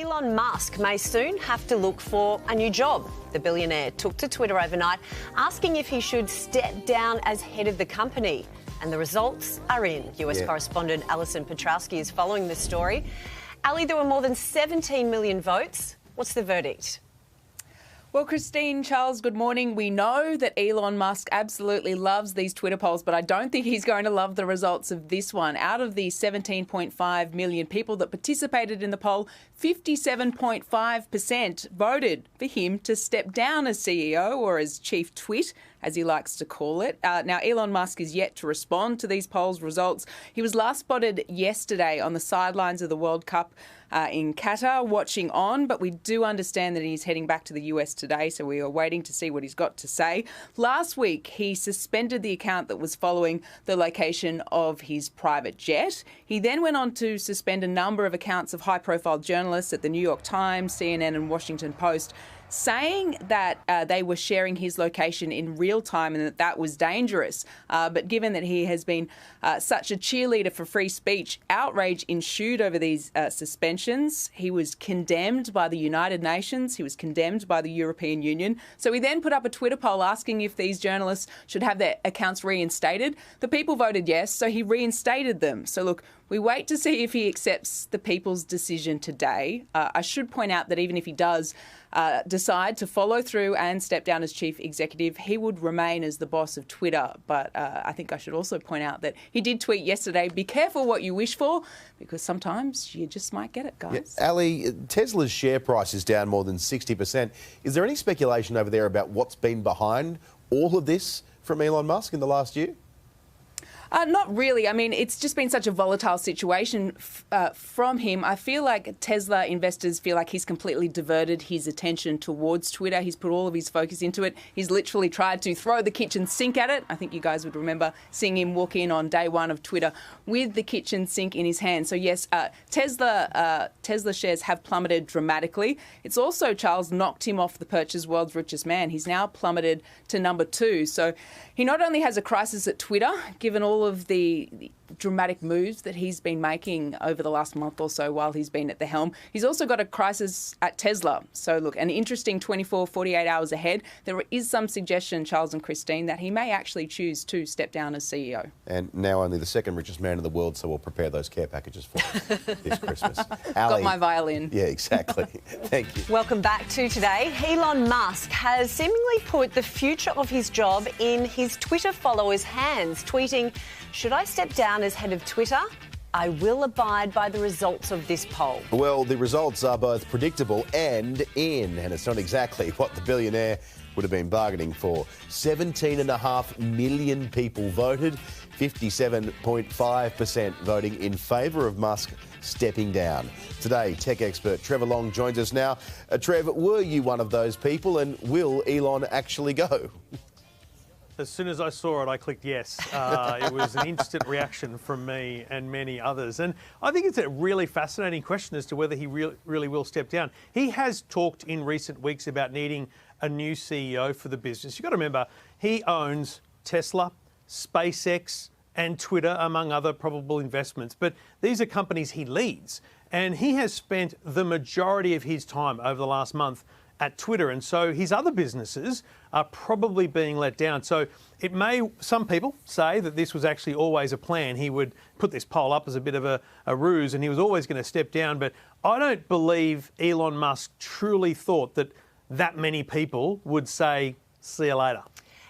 Elon Musk may soon have to look for a new job. The billionaire took to Twitter overnight asking if he should step down as head of the company. And the results are in. US correspondent Alison Petrowski is following this story. Ali, there were more than 17 million votes. What's the verdict? Well, Christine, Charles, good morning. We know that Elon Musk absolutely loves these Twitter polls, but I don't think he's going to love the results of this one. Out of the 17.5 million people that participated in the poll, 57.5% voted for him to step down as CEO, or as chief twit, as he likes to call it. Now, Elon Musk is yet to respond to these polls results. He was last spotted yesterday on the sidelines of the World Cup in Qatar, watching on, but we do understand that he's heading back to the US today, so we are waiting to see what he's got to say. Last week, he suspended the account that was following the location of his private jet. He then went on to suspend a number of accounts of high-profile journalists at the New York Times, CNN and Washington Post, saying that they were sharing his location in real time and that was dangerous. But given that he has been such a cheerleader for free speech, outrage ensued over these suspensions. He was condemned by the United Nations. He was condemned by the European Union. So he then put up a Twitter poll asking if these journalists should have their accounts reinstated. The people voted yes, so he reinstated them. So look, we wait to see if he accepts the people's decision today. I should point out that even if he does decide to follow through and step down as chief executive, he would remain as the boss of Twitter. But I think I should also point out that he did tweet yesterday, be careful what you wish for, because sometimes you just might get it, guys. Yeah, Ali, Tesla's share price is down more than 60%. Is there any speculation over there about what's been behind all of this from Elon Musk in the last year? Not really. I mean, it's just been such a volatile situation from him. I feel like Tesla investors feel like he's completely diverted his attention towards Twitter. He's put all of his focus into it. He's literally tried to throw the kitchen sink at it. I think you guys would remember seeing him walk in on day one of Twitter with the kitchen sink in his hand. So yes, Tesla shares have plummeted dramatically. It's also, Charles, knocked him off the perch as world's richest man. He's now plummeted to number 2. So he not only has a crisis at Twitter, given all of the dramatic moves that he's been making over the last month or so while he's been at the helm, he's also got a crisis at Tesla. So look, an interesting 24, 48 hours ahead. There is some suggestion, Charles and Christine, that he may actually choose to step down as CEO. And now only the second richest man in the world, so we'll prepare those care packages for us this Christmas. Got my violin. Yeah, exactly. Thank you. Welcome back to Today. Elon Musk has seemingly put the future of his job in his Twitter followers' hands, tweeting, "Should I step down as head of Twitter? I will abide by the results of this poll." Well, the results are both predictable and it's not exactly what the billionaire would have been bargaining for. 17.5 million people voted, 57.5% voting in favour of Musk stepping down. Today, tech expert Trevor Long joins us now. Trev, were you one of those people, and will Elon actually go? As soon as I saw it, I clicked yes. It was an instant reaction from me and many others. And I think it's a really fascinating question as to whether he really will step down. He has talked in recent weeks about needing a new CEO for the business. You've got to remember, he owns Tesla, SpaceX and Twitter, among other probable investments. But these are companies he leads. And he has spent the majority of his time over the last month at Twitter, and so his other businesses are probably being let down. So it may, some people say that this was actually always a plan. He would put this poll up as a bit of a ruse, and he was always going to step down. But I don't believe Elon Musk truly thought that many people would say, see you later.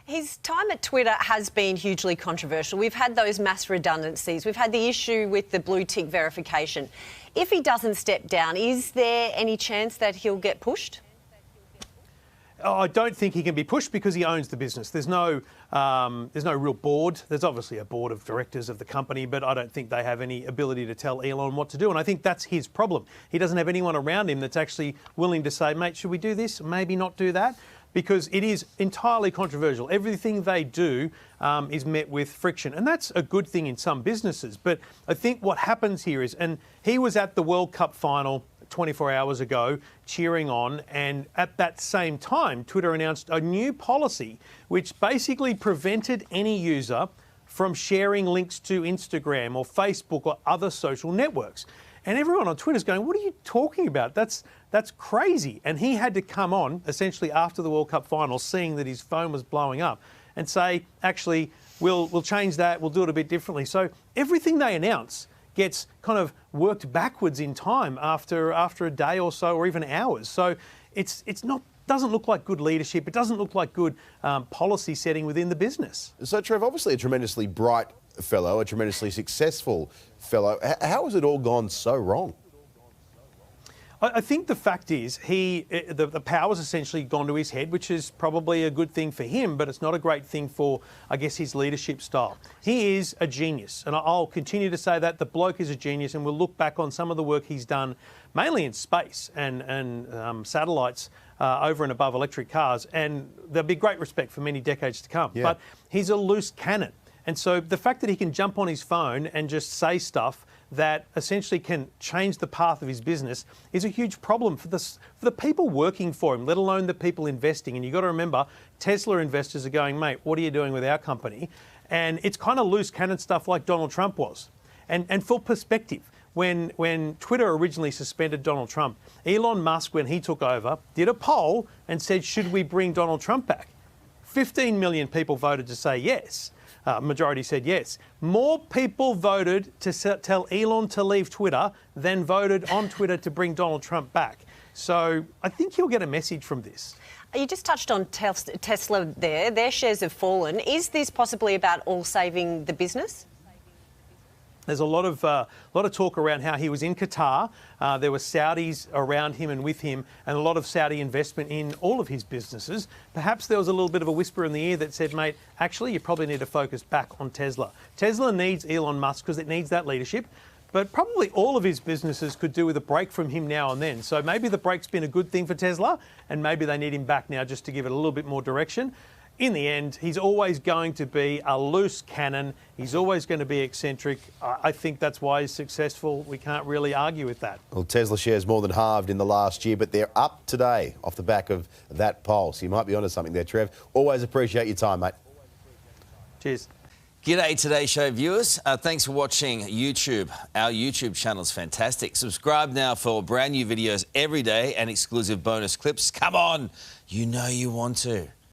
His time at Twitter has been hugely controversial. We've had those mass redundancies. We've had the issue with the blue tick verification. If he doesn't step down, is there any chance that he'll get pushed? I don't think he can be pushed because he owns the business. There's no real board. There's obviously a board of directors of the company, but I don't think they have any ability to tell Elon what to do. And I think that's his problem. He doesn't have anyone around him that's actually willing to say, mate, should we do this? Maybe not do that. Because it is entirely controversial. Everything they do is met with friction. And that's a good thing in some businesses. But I think what happens here is, and he was at the World Cup final 24 hours ago cheering on, and at that same time Twitter announced a new policy which basically prevented any user from sharing links to Instagram or Facebook or other social networks. And everyone on Twitter is going, what are you talking about? That's crazy. And he had to come on, essentially after the World Cup final, seeing that his phone was blowing up, and say, actually, we'll change that, we'll do it a bit differently. So everything they announce gets kind of worked backwards in time after a day or so, or even hours. So it's not, doesn't look like good leadership. It doesn't look like good policy setting within the business. So, Trev, obviously a tremendously bright fellow, a tremendously successful fellow. How has it all gone so wrong? I think the fact is the power's essentially gone to his head, which is probably a good thing for him, but it's not a great thing for, I guess, his leadership style. He is a genius, and I'll continue to say that. The bloke is a genius, and we'll look back on some of the work he's done, mainly in space and satellites over and above electric cars, and there'll be great respect for many decades to come. Yeah. But he's a loose cannon. And so the fact that he can jump on his phone and just say stuff that essentially can change the path of his business is a huge problem for the people working for him, let alone the people investing. And you've got to remember, Tesla investors are going, mate, what are you doing with our company? And it's kind of loose cannon stuff like Donald Trump was. And for perspective, when Twitter originally suspended Donald Trump, Elon Musk, when he took over, did a poll and said, should we bring Donald Trump back? 15 million people voted to say yes. Majority said yes. More people voted to tell Elon to leave Twitter than voted on Twitter to bring Donald Trump back. So I think he'll get a message from this. You just touched on Tesla there. Their shares have fallen. Is this possibly about all saving the business? There's a lot of talk around how he was in Qatar. There were Saudis around him and with him, and a lot of Saudi investment in all of his businesses. Perhaps there was a little bit of a whisper in the ear that said, mate, actually, you probably need to focus back on Tesla. Tesla needs Elon Musk because it needs that leadership. But probably all of his businesses could do with a break from him now and then. So maybe the break's been a good thing for Tesla, and maybe they need him back now just to give it a little bit more direction. In the end, he's always going to be a loose cannon. He's always going to be eccentric. I think that's why he's successful. We can't really argue with that. Well, Tesla shares more than halved in the last year, but they're up today off the back of that poll. So you might be onto something there, Trev. Always appreciate your time, mate. Cheers. G'day Today Show viewers. Thanks for watching YouTube. Our YouTube channel is fantastic. Subscribe now for brand new videos every day and exclusive bonus clips. Come on, you know you want to.